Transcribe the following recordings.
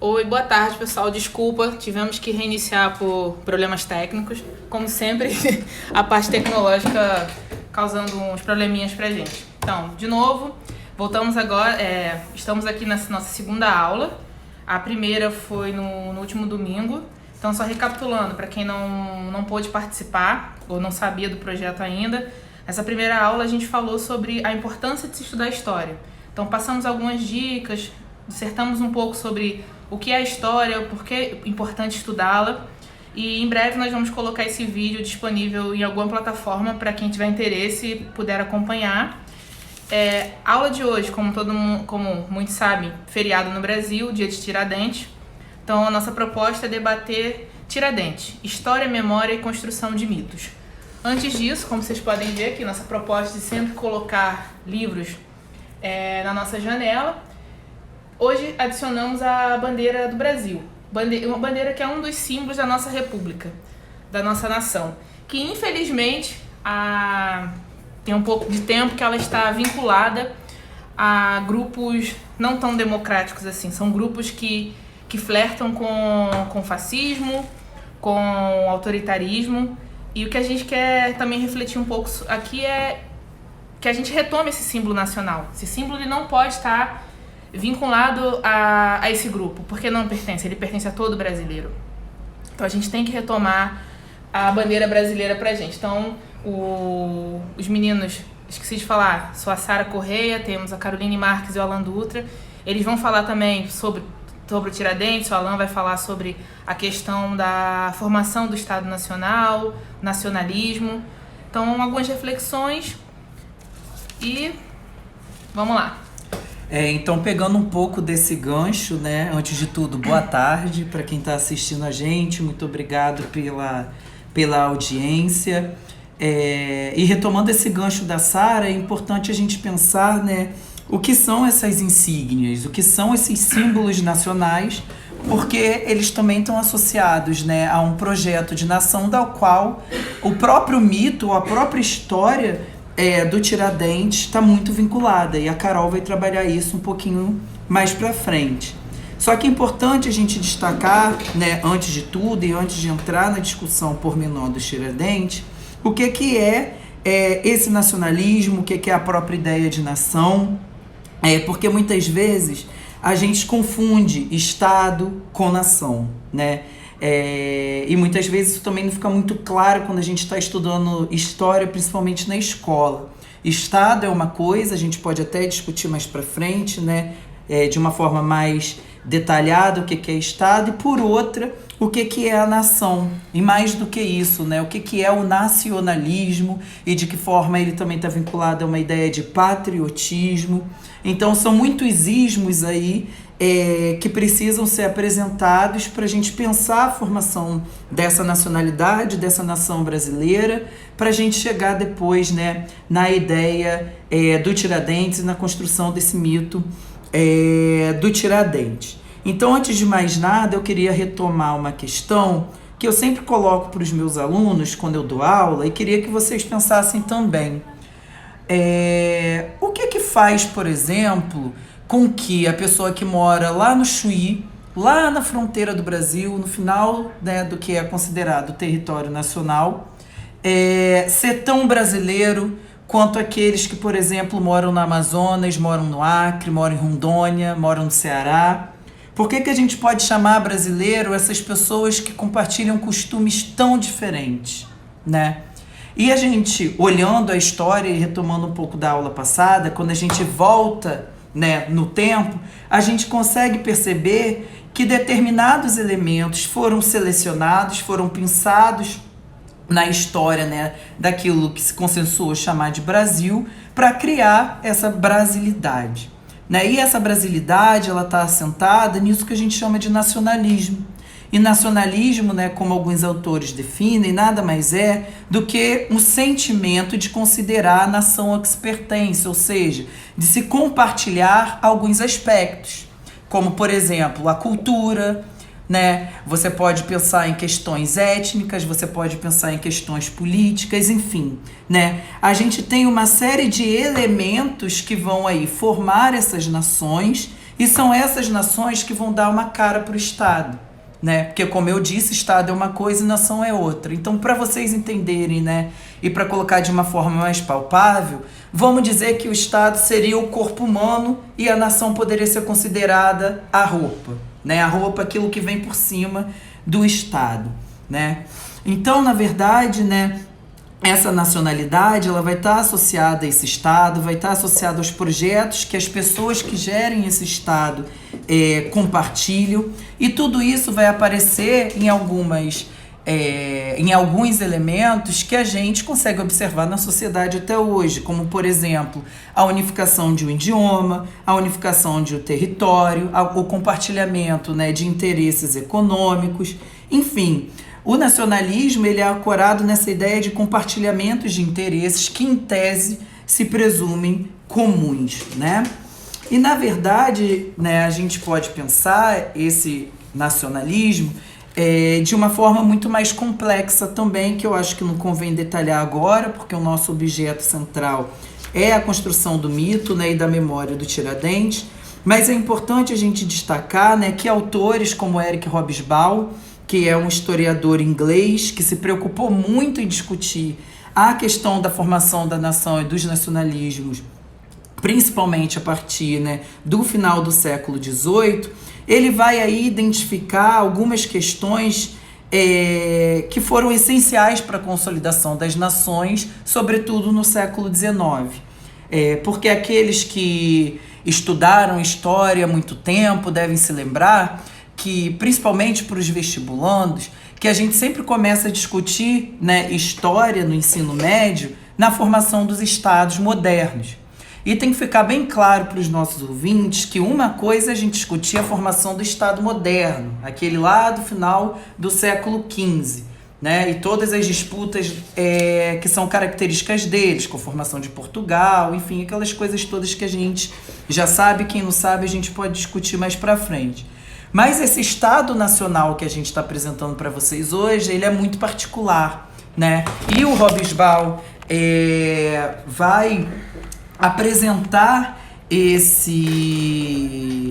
Oi, boa tarde, pessoal. Desculpa, tivemos que reiniciar por problemas técnicos. Como sempre, a parte tecnológica causando uns probleminhas pra gente. Então, de novo, voltamos agora. Estamos aqui na nossa segunda aula. A primeira foi no último domingo. Então, só recapitulando, para quem não pôde participar ou não sabia do projeto ainda, nessa primeira aula a gente falou sobre a importância de se estudar história. Então, passamos algumas dicas, dissertamos um pouco sobre o que é a história, por que é importante estudá-la. E em breve nós vamos colocar esse vídeo disponível em alguma plataforma para quem tiver interesse e puder acompanhar. A aula de hoje, como muitos sabem, feriado no Brasil, dia de Tiradentes. Então a nossa proposta é debater Tiradentes, história, memória e construção de mitos. Antes disso, como vocês podem ver aqui, nossa proposta é sempre colocar livros na nossa janela. Hoje adicionamos a bandeira do Brasil, uma bandeira que é um dos símbolos da nossa república, da nossa nação, que infelizmente tem um pouco de tempo que ela está vinculada a grupos não tão democráticos assim. São grupos que flertam com fascismo, com autoritarismo, e o que a gente quer também refletir um pouco aqui é que a gente retome esse símbolo nacional. Esse símbolo ele não pode estar vinculado a esse grupo, porque não pertence, ele pertence a todo brasileiro. Então a gente tem que retomar a bandeira brasileira pra gente. Então os meninos, esqueci de falar, sou a Sara Correia, temos a Caroline Marques e o Alan Dutra. Eles vão falar também sobre o Tiradentes. O Alan vai falar sobre a questão da formação do Estado Nacional, nacionalismo. Então algumas reflexões e vamos lá. Então, pegando um pouco desse gancho, né? Antes de tudo, boa tarde para quem está assistindo a gente. Muito obrigado pela audiência. E retomando esse gancho da Sara, é importante a gente pensar, né, o que são essas insígnias, o que são esses símbolos nacionais, porque eles também estão associados, né, a um projeto de nação da qual o próprio mito, a própria história do Tiradentes está muito vinculada, e a Carol vai trabalhar isso um pouquinho mais para frente. Só que é importante a gente destacar, né, antes de tudo e antes de entrar na discussão pormenor do Tiradentes, o que é esse nacionalismo, o que é a própria ideia de nação, porque muitas vezes a gente confunde Estado com nação, né? E muitas vezes isso também não fica muito claro quando a gente está estudando história, principalmente na escola. Estado é uma coisa, a gente pode até discutir mais para frente, né, de uma forma mais detalhada o que é Estado, e por outra, o que é a nação. E mais do que isso, né, o que é o nacionalismo e de que forma ele também está vinculado a uma ideia de patriotismo. Então são muitos ismos aí que precisam ser apresentados para a gente pensar a formação dessa nacionalidade, dessa nação brasileira, para a gente chegar depois, né, na ideia do Tiradentes e na construção desse mito do Tiradentes. Então, antes de mais nada, eu queria retomar uma questão que eu sempre coloco para os meus alunos quando eu dou aula, e queria que vocês pensassem também. O que faz, por exemplo, com que a pessoa que mora lá no Chuí, lá na fronteira do Brasil, no final, né, do que é considerado território nacional, ser tão brasileiro quanto aqueles que, por exemplo, moram no Amazonas, moram no Acre, moram em Rondônia, moram no Ceará? Por que a gente pode chamar brasileiro essas pessoas que compartilham costumes tão diferentes, né? E a gente, olhando a história e retomando um pouco da aula passada, quando a gente volta, né, no tempo, a gente consegue perceber que determinados elementos foram selecionados, foram pensados na história, né, daquilo que se consensuou chamar de Brasil, para criar essa brasilidade, né? E essa brasilidade, ela está assentada nisso que a gente chama de nacionalismo. E nacionalismo, né, como alguns autores definem, nada mais é do que um sentimento de considerar a nação a que se pertence, ou seja, de se compartilhar alguns aspectos, como, por exemplo, a cultura, né? Você pode pensar em questões étnicas, você pode pensar em questões políticas, enfim, né? A gente tem uma série de elementos que vão aí formar essas nações E são essas nações que vão dar uma cara para o Estado, né? Porque, como eu disse, Estado é uma coisa e nação é outra. Então, para vocês entenderem, né, e para colocar de uma forma mais palpável, vamos dizer que o Estado seria o corpo humano e a nação poderia ser considerada a roupa, né? A roupa, aquilo que vem por cima do Estado, né? Então, na verdade, né, essa nacionalidade, ela vai estar associada a esse Estado, vai estar associada aos projetos que as pessoas que gerem esse Estado compartilham, e tudo isso vai aparecer em alguns elementos que a gente consegue observar na sociedade até hoje, como, por exemplo, a unificação de um idioma, a unificação de um território, o compartilhamento, né, de interesses econômicos, enfim. O nacionalismo, ele é ancorado nessa ideia de compartilhamentos de interesses que, em tese, se presumem comuns, né? E, na verdade, né, a gente pode pensar esse nacionalismo de uma forma muito mais complexa também, que eu acho que não convém detalhar agora, porque o nosso objeto central é a construção do mito, né, e da memória do Tiradentes. Mas é importante a gente destacar, né, que autores como Eric Hobsbawm, que é um historiador inglês que se preocupou muito em discutir a questão da formação da nação e dos nacionalismos, principalmente a partir, né, do final do século XVIII, ele vai aí identificar algumas questões que foram essenciais para a consolidação das nações, sobretudo no século XIX. Porque aqueles que estudaram história há muito tempo devem se lembrar que, principalmente para os vestibulandos, que a gente sempre começa a discutir, né, história no ensino médio na formação dos estados modernos. E tem que ficar bem claro para os nossos ouvintes que uma coisa é a gente discutir a formação do Estado moderno, aquele lá do final do século XV, né? E todas as disputas que são características deles, com a formação de Portugal, enfim, aquelas coisas todas que a gente já sabe, quem não sabe a gente pode discutir mais para frente. Mas esse Estado nacional que a gente está apresentando para vocês hoje, ele é muito particular, né? E o Hobsbawm vai apresentar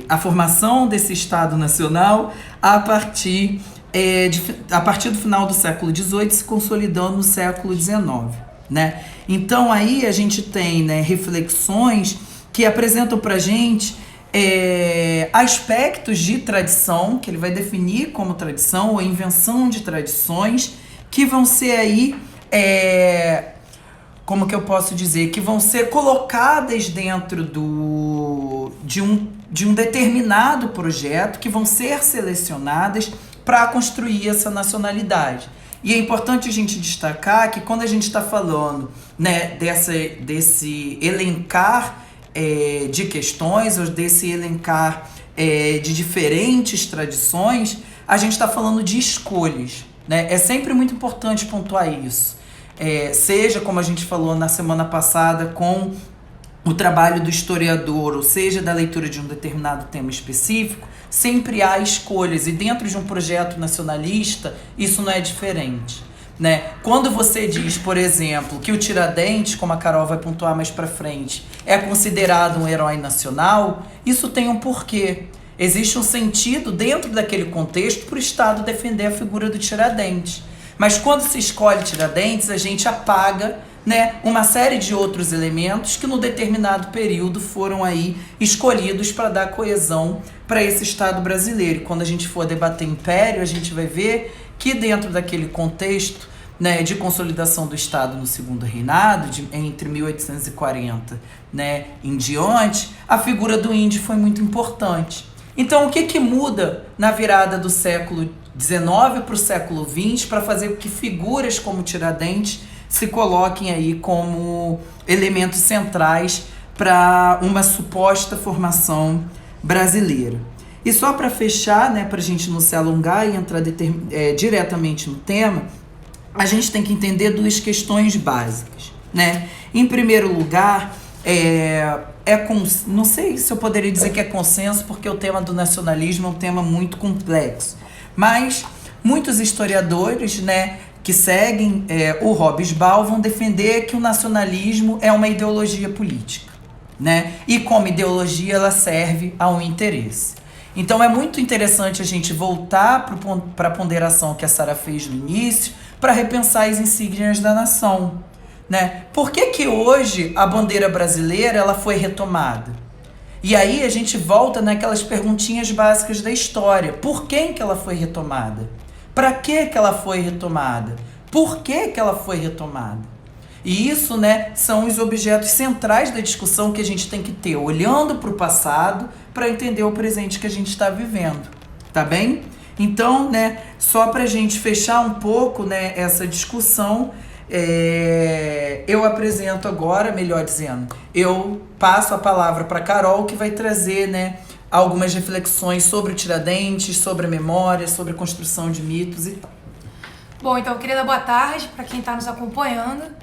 a formação desse Estado nacional a partir do final do século XVIII, se consolidando no século XIX, né? Então aí a gente tem, né, reflexões que apresentam para a gente aspectos de tradição, que ele vai definir como tradição, ou invenção de tradições, que vão ser aí, como que eu posso dizer, que vão ser colocadas dentro de um determinado projeto, que vão ser selecionadas para construir essa nacionalidade. E é importante a gente destacar que quando a gente está falando, né, desse elencar de questões, ou desse elencar de diferentes tradições, a gente está falando de escolhas, né? É sempre muito importante pontuar isso. Seja, como a gente falou na semana passada, com o trabalho do historiador, ou seja, da leitura de um determinado tema específico, sempre há escolhas, e dentro de um projeto nacionalista, isso não é diferente, né? Quando você diz, por exemplo, que o Tiradentes, como a Carol vai pontuar mais para frente, é considerado um herói nacional, isso tem um porquê. Existe um sentido dentro daquele contexto para o Estado defender a figura do Tiradentes. Mas quando se escolhe Tiradentes, a gente apaga, né, uma série de outros elementos que no determinado período foram aí escolhidos para dar coesão para esse Estado brasileiro. E quando a gente for debater império, a gente vai ver que dentro daquele contexto, né, de consolidação do Estado no Segundo Reinado, entre 1840, né, em diante, a figura do índio foi muito importante. Então, o que muda na virada do século XIX para o século XX para fazer com que figuras como Tiradentes se coloquem aí como elementos centrais para uma suposta formação brasileira? E só para fechar, né, para a gente não se alongar e entrar diretamente no tema, a gente tem que entender duas questões básicas, né? Em primeiro lugar, não sei se eu poderia dizer que é consenso, porque o tema do nacionalismo é um tema muito complexo, mas muitos historiadores, né, que seguem o Hobsbawm vão defender que o nacionalismo é uma ideologia política, né? E como ideologia ela serve a um interesse. Então é muito interessante a gente voltar para a ponderação que a Sara fez no início para repensar as insígnias da nação, né? Por que que hoje a bandeira brasileira ela foi retomada? E aí a gente volta naquelas perguntinhas básicas da história. Por quem que ela foi retomada? Para que ela foi retomada? Por que ela foi retomada? E isso, né, são os objetos centrais da discussão que a gente tem que ter, olhando para o passado para entender o presente que a gente está vivendo, tá bem? Então, né, só para a gente fechar um pouco, né, essa discussão, eu apresento agora, melhor dizendo, eu passo a palavra para Carol, que vai trazer, né, algumas reflexões sobre o Tiradentes, sobre a memória, sobre a construção de mitos e tal. Bom, então eu queria dar boa tarde para quem está nos acompanhando.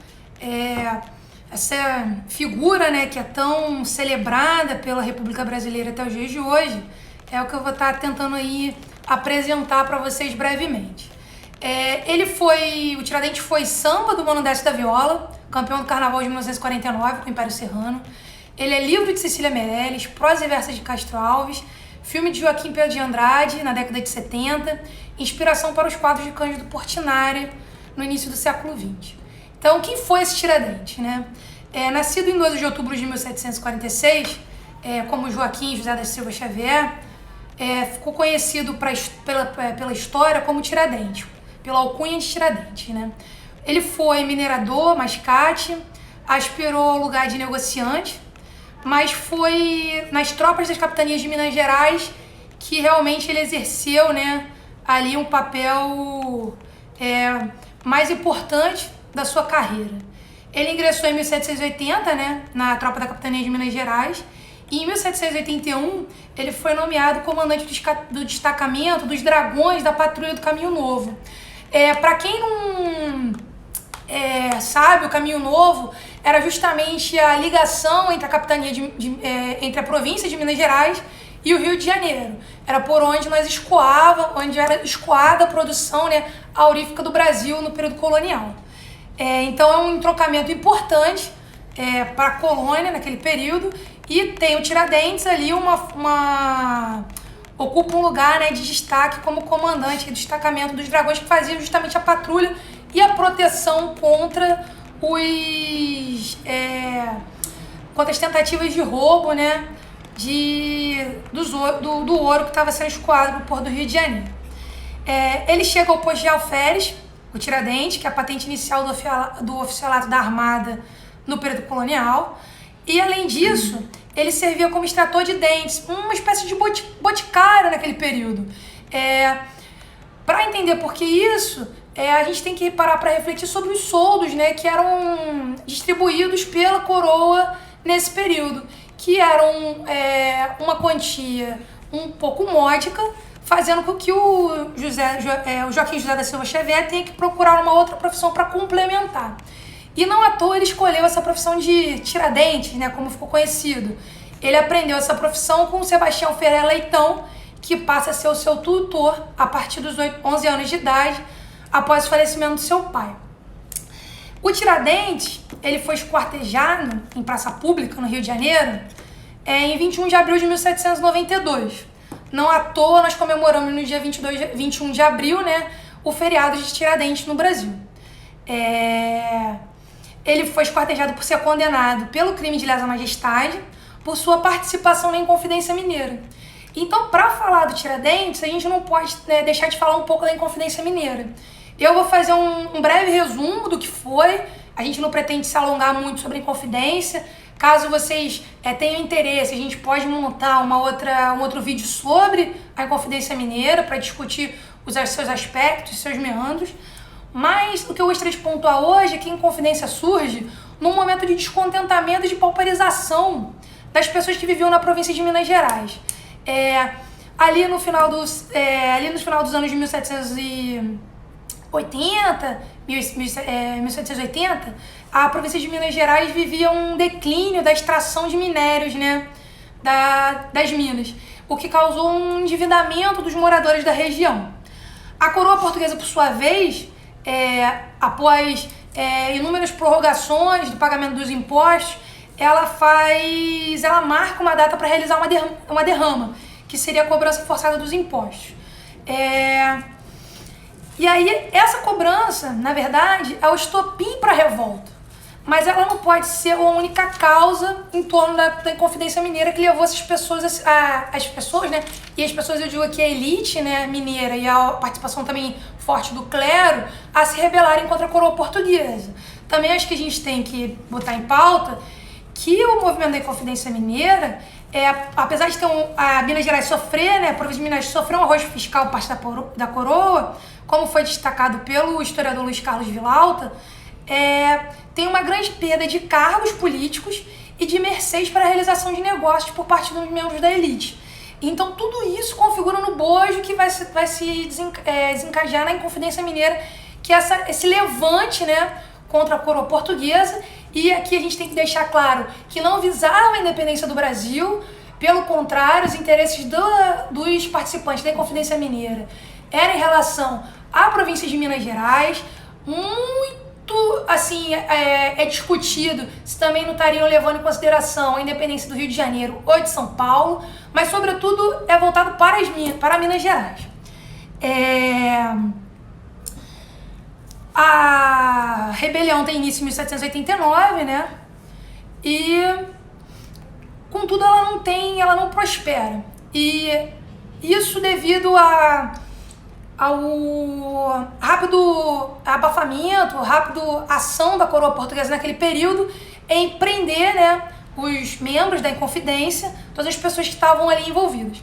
Essa figura, né, que é tão celebrada pela República Brasileira até os dias de hoje, é o que eu vou estar tentando aí apresentar para vocês brevemente. O Tiradentes foi samba do Mano Décio da Viola, campeão do Carnaval de 1949 com o Império Serrano. Ele é livro de Cecília Meirelles, prosa e versos de Castro Alves, filme de Joaquim Pedro de Andrade, na década de 70, inspiração para os quadros de Cândido Portinari, no início do século XX. Então, quem foi esse Tiradentes, né? Nascido em 12 de outubro de 1746, como Joaquim José da Silva Xavier, ficou conhecido pela história como Tiradentes, pela alcunha de Tiradentes, né? Ele foi minerador, mascate, aspirou ao lugar de negociante, mas foi nas tropas das capitanias de Minas Gerais que realmente ele exerceu, né, ali um papel mais importante da sua carreira. Ele ingressou em 1780, né, na tropa da capitania de Minas Gerais, e em 1781 ele foi nomeado comandante do destacamento dos Dragões da Patrulha do Caminho Novo. Para quem não sabe, o Caminho Novo era justamente a ligação entre a capitania entre a província de Minas Gerais e o Rio de Janeiro. Era por onde onde era escoada a produção, né, aurífica do Brasil no período colonial. Então é um entroncamento importante para a colônia naquele período, e tem o Tiradentes ali, ocupa um lugar, né, de destaque como comandante do destacamento dos Dragões, que fazia justamente a patrulha e a proteção contra as tentativas de roubo, né, do ouro que estava sendo escoado no Porto do Rio de Janeiro. Ele chega ao posto de alferes, o Tiradentes, que é a patente inicial do oficialato da Armada no período colonial, e além disso, ele servia como extrator de dentes, uma espécie de boticário naquele período. Para entender por que isso, a gente tem que parar para refletir sobre os soldos, né, que eram distribuídos pela coroa nesse período, que eram uma quantia um pouco módica, fazendo com que o Joaquim José da Silva Xavier tenha que procurar uma outra profissão para complementar. E não à toa ele escolheu essa profissão de Tiradentes, né, como ficou conhecido. Ele aprendeu essa profissão com o Sebastião Ferreira Leitão, que passa a ser o seu tutor a partir dos 11 anos de idade, após o falecimento do seu pai. O Tiradentes, ele foi esquartejado em praça pública, no Rio de Janeiro, em 21 de abril de 1792. Não à toa nós comemoramos no dia 21 de abril, né, o feriado de Tiradentes no Brasil. Ele foi esquartejado por ser condenado pelo crime de lesa majestade, por sua participação na Inconfidência Mineira. Então, para falar do Tiradentes, a gente não pode, né, deixar de falar um pouco da Inconfidência Mineira. Eu vou fazer um breve resumo do que foi. A gente não pretende se alongar muito sobre a Inconfidência. Caso vocês tenham interesse, a gente pode montar um outro vídeo sobre a Inconfidência Mineira para discutir os seus aspectos, seus meandros. Mas o que eu gostaria de pontuar hoje é que a Inconfidência surge num momento de descontentamento e de pauperização das pessoas que viviam na província de Minas Gerais. Ali no final dos anos de 1780, a província de Minas Gerais vivia um declínio da extração de minérios, né, das minas, o que causou um endividamento dos moradores da região. A coroa portuguesa, por sua vez, após inúmeras prorrogações do pagamento dos impostos, ela marca uma data para realizar uma derrama, que seria a cobrança forçada dos impostos. E aí, essa cobrança, na verdade, é o estopim para a revolta. Mas ela não pode ser a única causa em torno da Inconfidência Mineira que levou essas pessoas, as pessoas, né? E as pessoas, eu digo aqui, a elite, né, mineira e a participação também forte do clero, a se rebelarem contra a coroa portuguesa. Também acho que a gente tem que botar em pauta que o movimento da Inconfidência Mineira, apesar de ter a Minas Gerais sofrer, né, a província de Minas sofreu um arrojo fiscal parte da coroa, como foi destacado pelo historiador Luiz Carlos Villalta, tem uma grande perda de cargos políticos e de mercês para a realização de negócios por parte dos membros da elite. Então, tudo isso configura no bojo que vai se desencadear na Inconfidência Mineira, que é esse levante, né, contra a coroa portuguesa. E aqui a gente tem que deixar claro que não visava a independência do Brasil, pelo contrário, os interesses dos participantes da Inconfidência Mineira eram em relação à província de Minas Gerais. Muito assim, é discutido se também não estariam levando em consideração a independência do Rio de Janeiro ou de São Paulo, mas sobretudo é voltado para Minas Gerais. A rebelião tem início em 1789, né? E contudo ela não prospera. E isso devido ao rápido abafamento, rápido ação da coroa portuguesa naquele período em prender, né, os membros da Inconfidência, todas as pessoas que estavam ali envolvidas.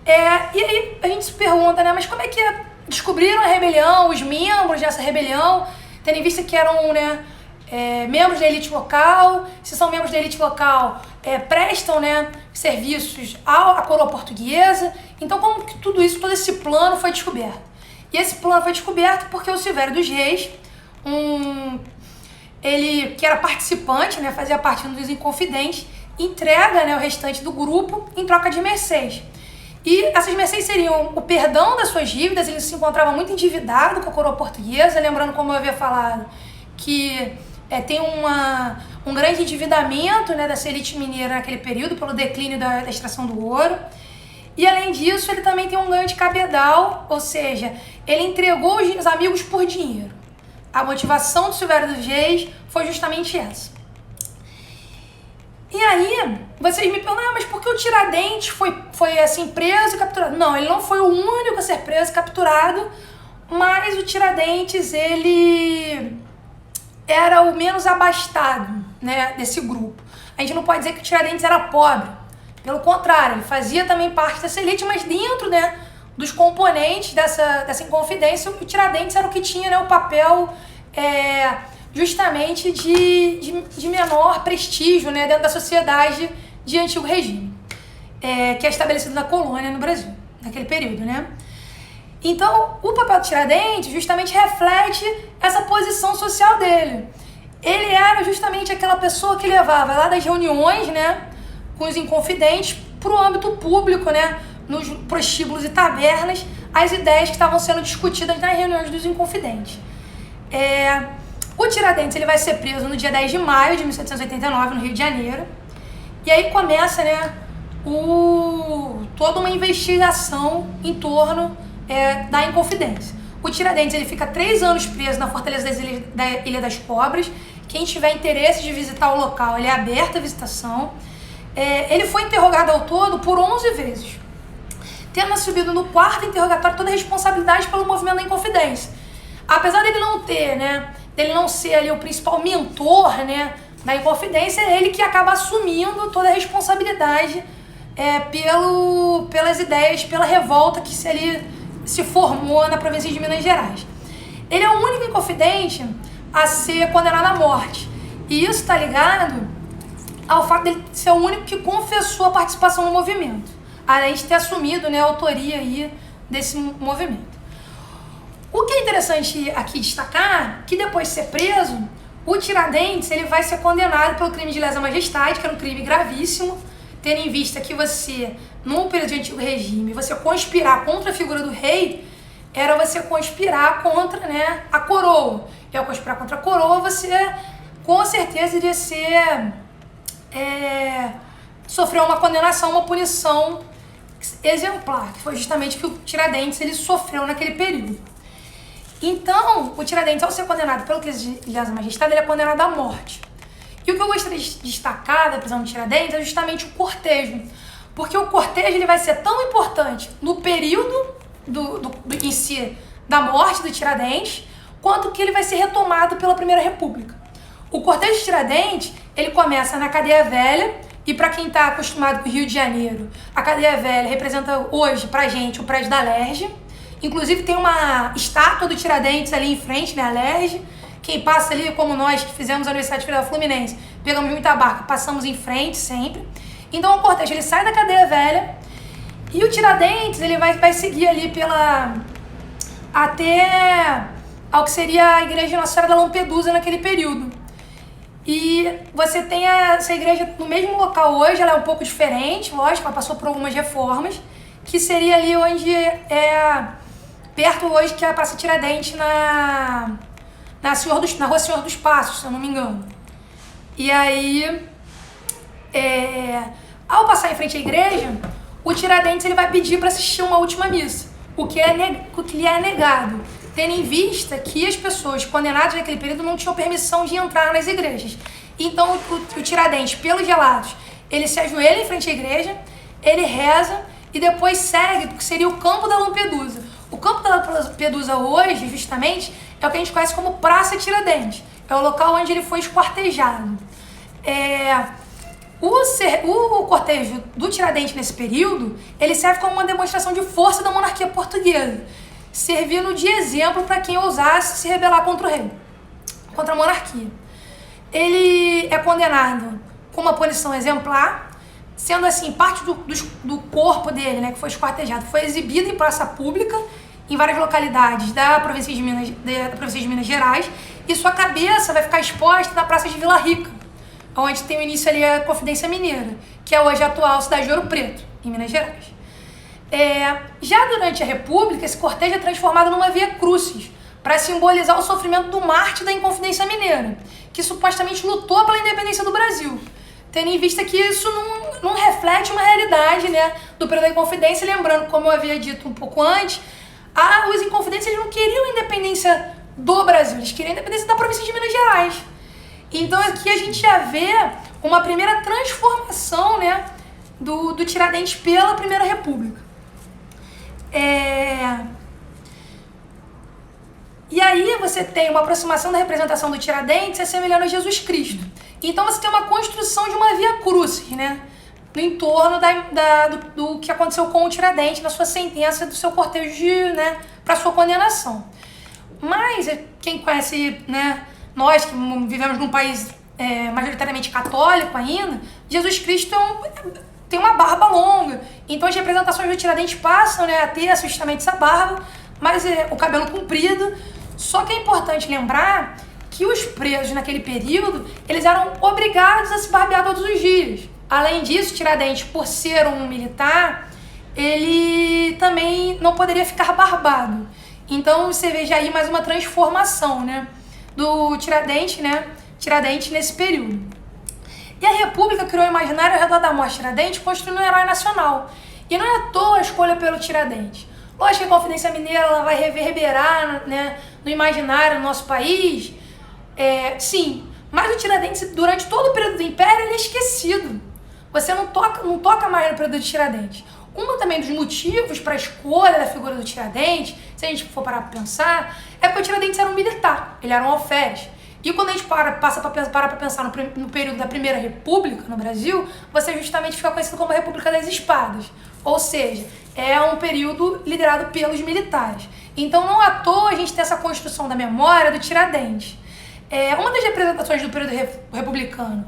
E aí a gente se pergunta, né, mas como é que descobriram a rebelião, os membros dessa rebelião, tendo em vista que eram, né, membros da elite local, se são membros da elite local, prestam, né, serviços à coroa portuguesa. Então, como que tudo isso, todo esse plano foi descoberto? E esse plano foi descoberto porque o Silvério dos Reis, ele que era participante, né, fazia parte dos Inconfidentes, entrega, né, o restante do grupo em troca de mercês. E essas mercês seriam o perdão das suas dívidas. Ele se encontrava muito endividado com a coroa portuguesa, lembrando, como eu havia falado, que tem um grande endividamento, né, dessa elite mineira naquele período, pelo declínio da extração do ouro. E além disso, ele também tem um ganho de cabedal, ou seja, ele entregou os amigos por dinheiro. A motivação do Silvério dos Reis foi justamente essa. E aí, vocês me perguntam, mas por que o Tiradentes foi assim, preso e capturado? Não, ele não foi o único a ser preso e capturado, mas o Tiradentes, ele era o menos abastado, né, desse grupo. A gente não pode dizer que o Tiradentes era pobre. Pelo contrário, ele fazia também parte dessa elite, mas dentro, né, dos componentes dessa Inconfidência, o Tiradentes era o que tinha, né, o papel justamente de menor prestígio, né, dentro da sociedade de antigo regime, que é estabelecido na colônia no Brasil, naquele período, né? Então, o papel do Tiradentes justamente reflete essa posição social dele. Ele era justamente aquela pessoa que levava lá das reuniões, né, com os Inconfidentes para o âmbito público, né, nos prostíbulos e tabernas, as ideias que estavam sendo discutidas nas reuniões dos Inconfidentes. O Tiradentes, ele vai ser preso no dia 10 de maio de 1789, no Rio de Janeiro, e aí começa, né, toda uma investigação em torno da Inconfidência. O Tiradentes, ele fica 3 anos preso na Fortaleza da Ilha das Cobras. Quem tiver interesse de visitar o local, ele é aberto à visitação. Ele foi interrogado ao todo por 11 vezes, tendo assumido no 4º interrogatório toda a responsabilidade pelo movimento da Inconfidência. Apesar dele não ter, né, dele não ser ali o principal mentor, né, da Inconfidência, é ele que acaba assumindo toda a responsabilidade pelas ideias, pela revolta que se formou na província de Minas Gerais. Ele é o único Inconfidente a ser condenado à morte. E isso está ligado ao fato dele ser o único que confessou a participação no movimento, além de ter assumido, né, a autoria aí desse movimento. O que é interessante aqui destacar, que depois de ser preso, o Tiradentes, ele vai ser condenado pelo crime de lesa majestade, que era um crime gravíssimo, tendo em vista que você, num período de antigo regime, você conspirar contra a figura do rei, era você conspirar contra, né, a coroa. E ao conspirar contra a coroa, você com certeza iria ser sofreu uma condenação, uma punição exemplar, que foi justamente o que o Tiradentes ele sofreu naquele período. Então, o Tiradentes, ao ser condenado pelo Cristo de lesa majestade, ele é condenado à morte. E o que eu gostaria de destacar da prisão do Tiradentes é justamente o cortejo, porque o cortejo ele vai ser tão importante no período em si da morte do Tiradentes, quanto que ele vai ser retomado pela Primeira República. O cortejo de Tiradentes, ele começa na Cadeia Velha, e para quem está acostumado com o Rio de Janeiro, a Cadeia Velha representa hoje, pra gente, o prédio da Alerj. Inclusive tem uma estátua do Tiradentes ali em frente, né, a Alerj. Quem passa ali, como nós que fizemos a Universidade Federal Fluminense, pegamos muita barca, passamos em frente sempre. Então o cortejo, ele sai da Cadeia Velha e o Tiradentes, ele vai seguir ali até ao que seria a Igreja Nossa Senhora da Lampedusa naquele período. E você tem essa igreja no mesmo local hoje, ela é um pouco diferente, lógico, ela passou por algumas reformas, que seria ali onde perto hoje que é a Praça Tiradentes, na Rua Senhor dos Passos, se eu não me engano. E aí, ao passar em frente à igreja, o Tiradentes ele vai pedir para assistir uma última missa, o que lhe é negado, tendo em vista que as pessoas condenadas naquele período não tinham permissão de entrar nas igrejas. Então, o Tiradentes, pelos relatos, ele se ajoelha em frente à igreja, ele reza e depois segue, porque seria o Campo da Lampedusa. O Campo da Lampedusa hoje, justamente, é o que a gente conhece como Praça Tiradentes. É o local onde ele foi esquartejado. O cortejo do Tiradentes nesse período, ele serve como uma demonstração de força da monarquia portuguesa, servindo de exemplo para quem ousasse se rebelar contra o rei, contra a monarquia. Ele é condenado com uma punição exemplar, sendo assim, parte do corpo dele, né, que foi esquartejado, foi exibido em praça pública, em várias localidades da província de Minas Gerais, e sua cabeça vai ficar exposta na Praça de Vila Rica, onde tem o início ali a Confidência Mineira, que é hoje a atual cidade de Ouro Preto, em Minas Gerais. Já durante a República, esse cortejo é transformado numa via crucis, para simbolizar o sofrimento do mártir da Inconfidência Mineira, que supostamente lutou pela independência do Brasil, tendo em vista que isso não reflete uma realidade, né, do período da Inconfidência. Lembrando, como eu havia dito um pouco antes, os Inconfidentes eles não queriam a independência do Brasil, eles queriam a independência da província de Minas Gerais. Então aqui a gente já vê uma primeira transformação, né, do Tiradentes pela Primeira República. E aí você tem uma aproximação da representação do Tiradentes assemelhando a Jesus Cristo. Então você tem uma construção de uma via crucis, né, no entorno do que aconteceu com o Tiradentes na sua sentença do seu cortejo para sua condenação. Mas quem conhece, né, nós que vivemos num país majoritariamente católico ainda, Jesus Cristo tem uma barba longa. Então as representações do Tiradentes passam, né, a ter justamente essa barba, mas o cabelo comprido. Só que é importante lembrar que os presos naquele período, eles eram obrigados a se barbear todos os dias. Além disso, Tiradentes, por ser um militar, ele também não poderia ficar barbado. Então você veja aí mais uma transformação, né, do Tiradentes, nesse período. E a República criou o imaginário ao redor da morte de Tiradentes, construindo um herói nacional. E não é à toa a escolha pelo Tiradentes. Lógico que a Confidência Mineira ela vai reverberar, né, no imaginário do nosso país, sim, mas o Tiradentes, durante todo o período do Império, ele é esquecido. Você não toca mais no período de Tiradentes. Um também dos motivos para a escolha da figura do Tiradentes, se a gente for parar para pensar, é porque o Tiradentes era um militar, ele era um alferes. E quando a gente passa para pensar no período da Primeira República no Brasil, você justamente fica conhecido como a República das Espadas. Ou seja, é um período liderado pelos militares. Então, não à toa a gente tem essa construção da memória do Tiradentes. Uma das representações do período republicano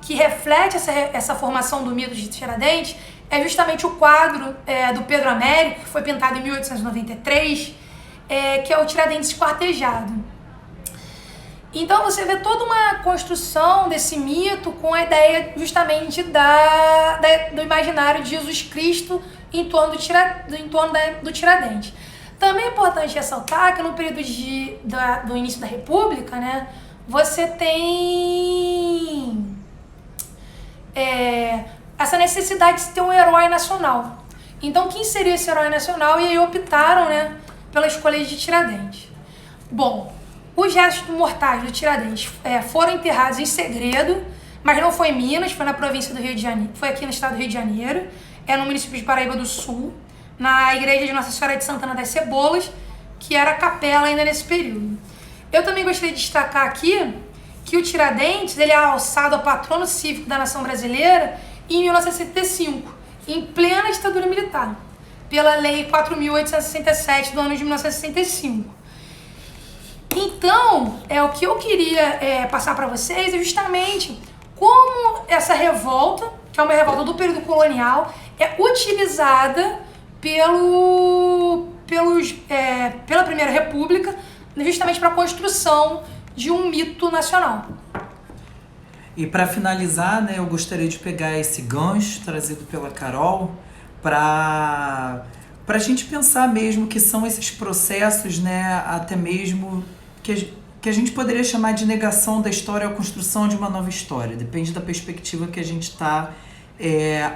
que reflete essa formação do mito de Tiradentes é justamente o quadro do Pedro Américo, que foi pintado em 1893, que é o Tiradentes esquartejado. Então você vê toda uma construção desse mito com a ideia justamente do imaginário de Jesus Cristo em torno do Tiradentes. Também é importante ressaltar que no período do início da República, né, você tem essa necessidade de se ter um herói nacional. Então, quem seria esse herói nacional? E aí optaram, né, pela escolha de Tiradentes. Bom, os restos mortais do Tiradentes foram enterrados em segredo, mas não foi em Minas, foi na província do Rio de Janeiro, foi aqui no estado do Rio de Janeiro, no município de Paraíba do Sul, na igreja de Nossa Senhora de Santana das Cebolas, que era capela ainda nesse período. Eu também gostaria de destacar aqui que o Tiradentes ele é alçado a patrono cívico da nação brasileira em 1965, em plena ditadura militar, pela Lei 4.867 do ano de 1965. Então, o que eu queria passar para vocês é justamente como essa revolta, que é uma revolta do período colonial, é utilizada pela Primeira República justamente para a construção de um mito nacional. E para finalizar, né, eu gostaria de pegar esse gancho trazido pela Carol para a gente pensar mesmo que são esses processos, né, até mesmo que a gente poderia chamar de negação da história ou construção de uma nova história. Depende da perspectiva que a gente está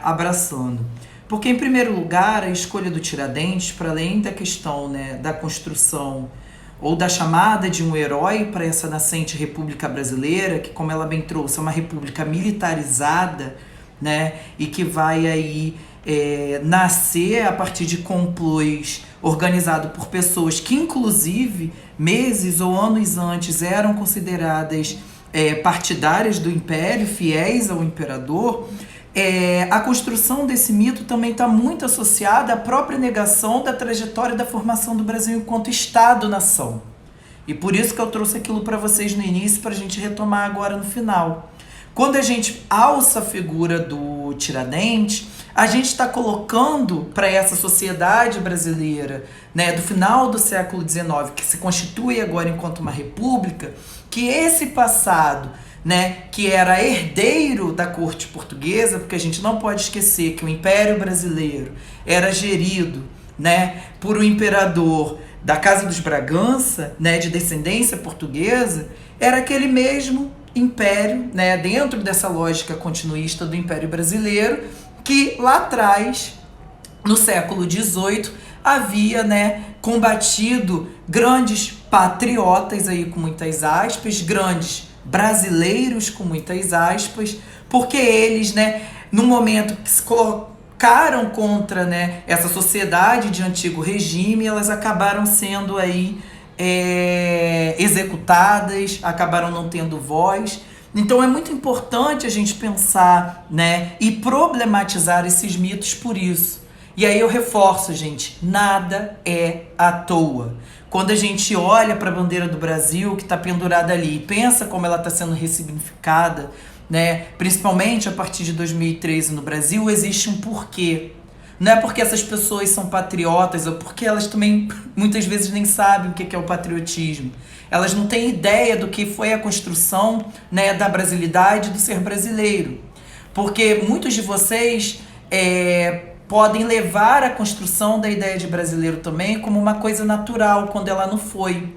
abraçando. Porque, em primeiro lugar, a escolha do Tiradentes, para além da questão, né, da construção ou da chamada de um herói para essa nascente República Brasileira, que, como ela bem trouxe, é uma república militarizada, né, e que vai aí nascer a partir de complôs organizados por pessoas que, inclusive, meses ou anos antes eram consideradas partidárias do Império, fiéis ao imperador. A construção desse mito também está muito associada à própria negação da trajetória da formação do Brasil enquanto Estado-nação. E por isso que eu trouxe aquilo para vocês no início, para a gente retomar agora no final. Quando a gente alça a figura do Tiradentes, a gente está colocando para essa sociedade brasileira, né, do final do século XIX, que se constitui agora enquanto uma república, que esse passado, né, que era herdeiro da corte portuguesa, porque a gente não pode esquecer que o Império Brasileiro era gerido, né, por um imperador da Casa dos Bragança, né, de descendência portuguesa, era aquele mesmo império, né, dentro dessa lógica continuista do Império Brasileiro, que lá atrás, no século XVIII, havia, né, combatido grandes patriotas, aí com muitas aspas, grandes brasileiros com muitas aspas, porque eles, né, no momento que se colocaram contra, né, essa sociedade de antigo regime, elas acabaram sendo aí executadas, acabaram não tendo voz. Então é muito importante a gente pensar, né, e problematizar esses mitos por isso. E aí eu reforço, gente, nada é à toa. Quando a gente olha para a bandeira do Brasil, que está pendurada ali, e pensa como ela está sendo ressignificada, né, principalmente a partir de 2013 no Brasil, existe um porquê. Não é porque essas pessoas são patriotas, ou porque elas também muitas vezes nem sabem o que é o patriotismo. Elas não têm ideia do que foi a construção, né, da brasilidade, do ser brasileiro. Porque muitos de vocês podem levar a construção da ideia de brasileiro também como uma coisa natural, quando ela não foi.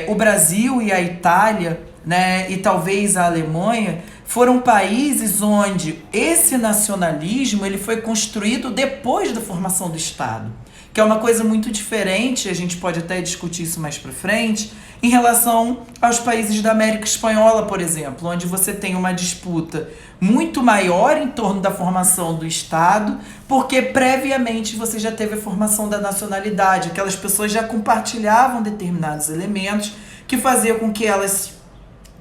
O Brasil e a Itália, né, e talvez a Alemanha, foram países onde esse nacionalismo ele foi construído depois da formação do Estado, que é uma coisa muito diferente, a gente pode até discutir isso mais para frente, em relação aos países da América Espanhola, por exemplo, onde você tem uma disputa muito maior em torno da formação do Estado, porque previamente você já teve a formação da nacionalidade, aquelas pessoas já compartilhavam determinados elementos que faziam com que elas,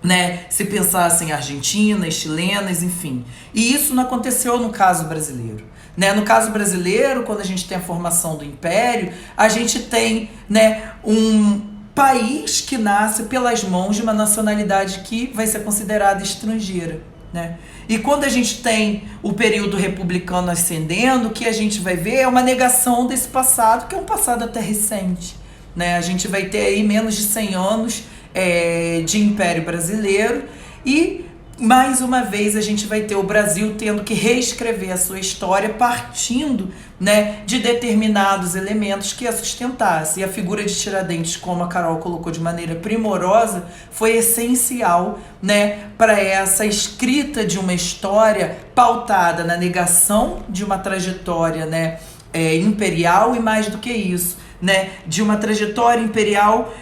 né, se pensassem argentinas, chilenas, enfim. E isso não aconteceu no caso brasileiro. Né? No caso brasileiro, quando a gente tem a formação do Império, a gente tem, né, um país que nasce pelas mãos de uma nacionalidade que vai ser considerada estrangeira. Né? E quando a gente tem o período republicano ascendendo, o que a gente vai ver é uma negação desse passado, que é um passado até recente. Né? A gente vai ter aí menos de 100 anos de Império Brasileiro, e mais uma vez a gente vai ter o Brasil tendo que reescrever a sua história partindo, né, de determinados elementos que a sustentassem. E a figura de Tiradentes, como a Carol colocou de maneira primorosa, foi essencial, né, para essa escrita de uma história pautada na negação de uma trajetória, né, imperial, e mais do que isso, né, de uma trajetória imperial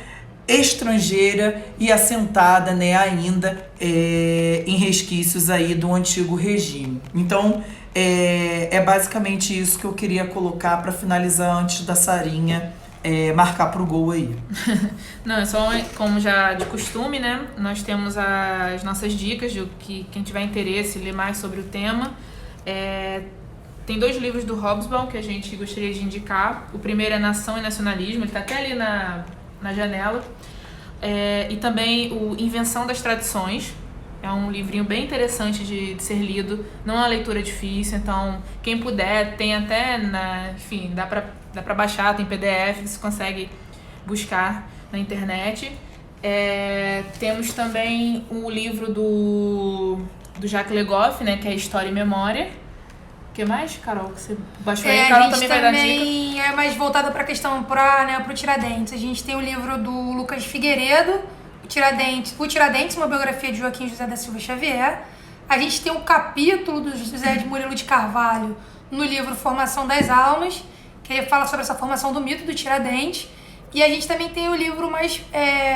estrangeira e assentada, né, ainda em resquícios aí do antigo regime. Então é basicamente isso que eu queria colocar para finalizar antes da Sarinha marcar pro gol aí. Não, é só como já de costume, né? Nós temos as nossas dicas de que quem tiver interesse ler mais sobre o tema. Tem 2 livros do Hobsbawm que a gente gostaria de indicar. O primeiro é Nação e Nacionalismo, ele está até ali na janela. E também o Invenção das Tradições. É um livrinho bem interessante de ser lido. Não é uma leitura difícil, então quem puder, tem até, enfim, dá pra baixar, tem PDF, você consegue buscar na internet. Temos também o livro do Jacques Le Goff, né, que é História e Memória. O que mais, Carol, que você baixou aí? Carol também vai dar dica. É mais voltada para a questão pro Tiradentes. A gente tem o livro do Lucas Figueiredo, o Tiradentes, uma biografia de Joaquim José da Silva Xavier. A gente tem um capítulo do José de Murilo de Carvalho no livro Formação das Almas, que ele fala sobre essa formação do mito do Tiradentes. E a gente também tem o livro mais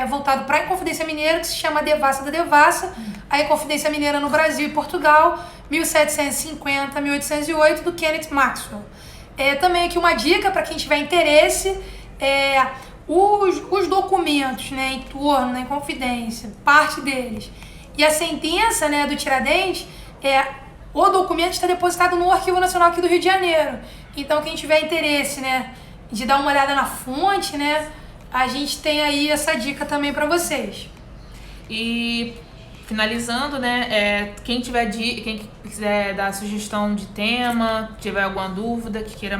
voltado para a Inconfidência Mineira, que se chama Devassa da Devassa, a Inconfidência Mineira no Brasil e Portugal, 1750-1808, do Kenneth Maxwell. Também aqui uma dica para quem tiver interesse, os documentos, né, em torno da Inconfidência, parte deles, e a sentença, né, do Tiradentes, o documento está depositado no Arquivo Nacional aqui do Rio de Janeiro. Então quem tiver interesse, né, de dar uma olhada na fonte, né, a gente tem aí essa dica também para vocês. E finalizando, né, quem quiser dar sugestão de tema, tiver alguma dúvida, que queira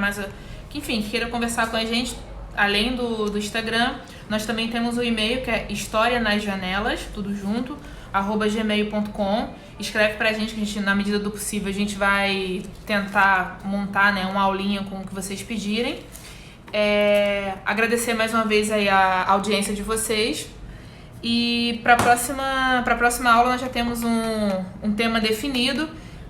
conversar com a gente, além do Instagram, nós também temos o e-mail, que é historianasjanelas, tudo junto, @gmail.com. Escreve pra gente, que a gente, na medida do possível, a gente vai tentar montar, né, uma aulinha com o que vocês pedirem. Agradecer mais uma vez aí a audiência de vocês. E para a próxima aula nós já temos um tema definido.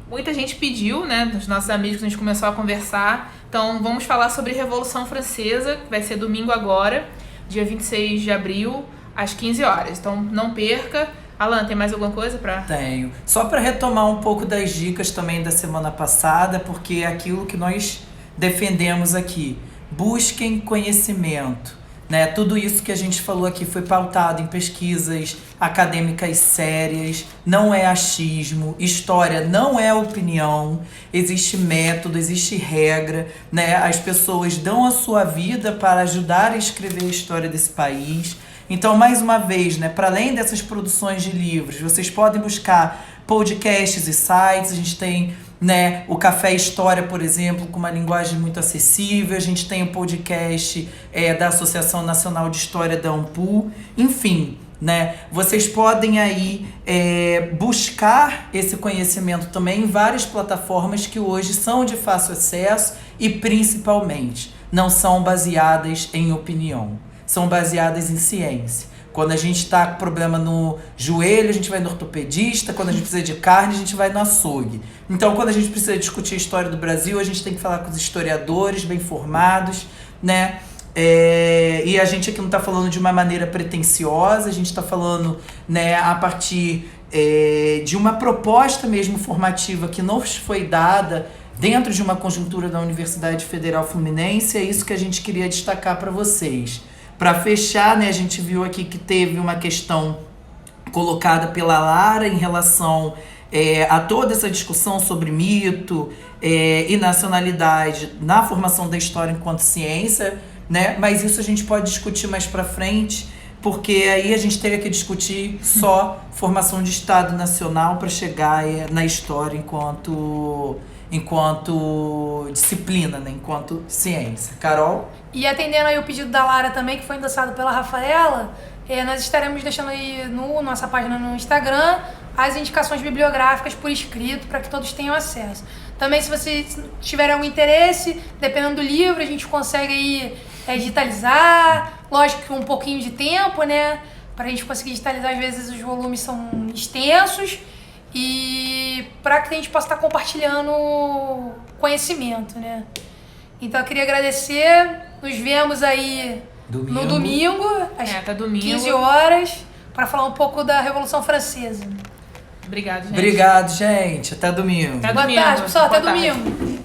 Muita gente pediu, né, dos nossos amigos, que a gente começou a conversar. Então vamos falar sobre Revolução Francesa, que vai ser domingo agora, dia 26 de abril, às 15 horas. Então não perca. Alan, tem mais alguma coisa para... Tenho. Só para retomar um pouco das dicas também da semana passada, porque é aquilo que nós defendemos aqui. Busquem conhecimento, né? Tudo isso que a gente falou aqui foi pautado em pesquisas acadêmicas sérias, não é achismo, história não é opinião, existe método, existe regra, né? As pessoas dão a sua vida para ajudar a escrever a história desse país. Então, mais uma vez, né, para além dessas produções de livros, vocês podem buscar podcasts e sites. A gente tem, né, o Café História, por exemplo, com uma linguagem muito acessível. A gente tem o podcast da Associação Nacional de História da ANPU. Enfim, né, vocês podem aí buscar esse conhecimento também em várias plataformas que hoje são de fácil acesso e, principalmente, não são baseadas em opinião. São baseadas em ciência. Quando a gente está com problema no joelho, a gente vai no ortopedista. Quando a gente precisa de carne, a gente vai no açougue. Então, quando a gente precisa discutir a história do Brasil, a gente tem que falar com os historiadores bem formados, né? E a gente aqui não está falando de uma maneira pretensiosa, a gente está falando, né, a partir de uma proposta mesmo formativa que nos foi dada dentro de uma conjuntura da Universidade Federal Fluminense. É isso que a gente queria destacar para vocês. Para fechar, né, a gente viu aqui que teve uma questão colocada pela Lara em relação a toda essa discussão sobre mito e nacionalidade na formação da história enquanto ciência, né? Mas isso a gente pode discutir mais para frente, porque aí a gente teria que discutir só formação de Estado Nacional para chegar na história enquanto disciplina, né? Enquanto ciência. Carol? E atendendo aí o pedido da Lara também, que foi endossado pela Rafaela, nós estaremos deixando aí nossa página no Instagram as indicações bibliográficas por escrito para que todos tenham acesso. Também, se vocês tiverem algum interesse, dependendo do livro, a gente consegue aí digitalizar, lógico que com um pouquinho de tempo, né? Para a gente conseguir digitalizar, às vezes os volumes são extensos e para que a gente possa estar compartilhando conhecimento, né? Então eu queria agradecer, nos vemos aí no domingo, às até domingo. 15 horas, para falar um pouco da Revolução Francesa. Obrigado, gente. Obrigado, gente. Até domingo. Até Boa domingo. tarde, pessoal. Até Boa tarde. domingo.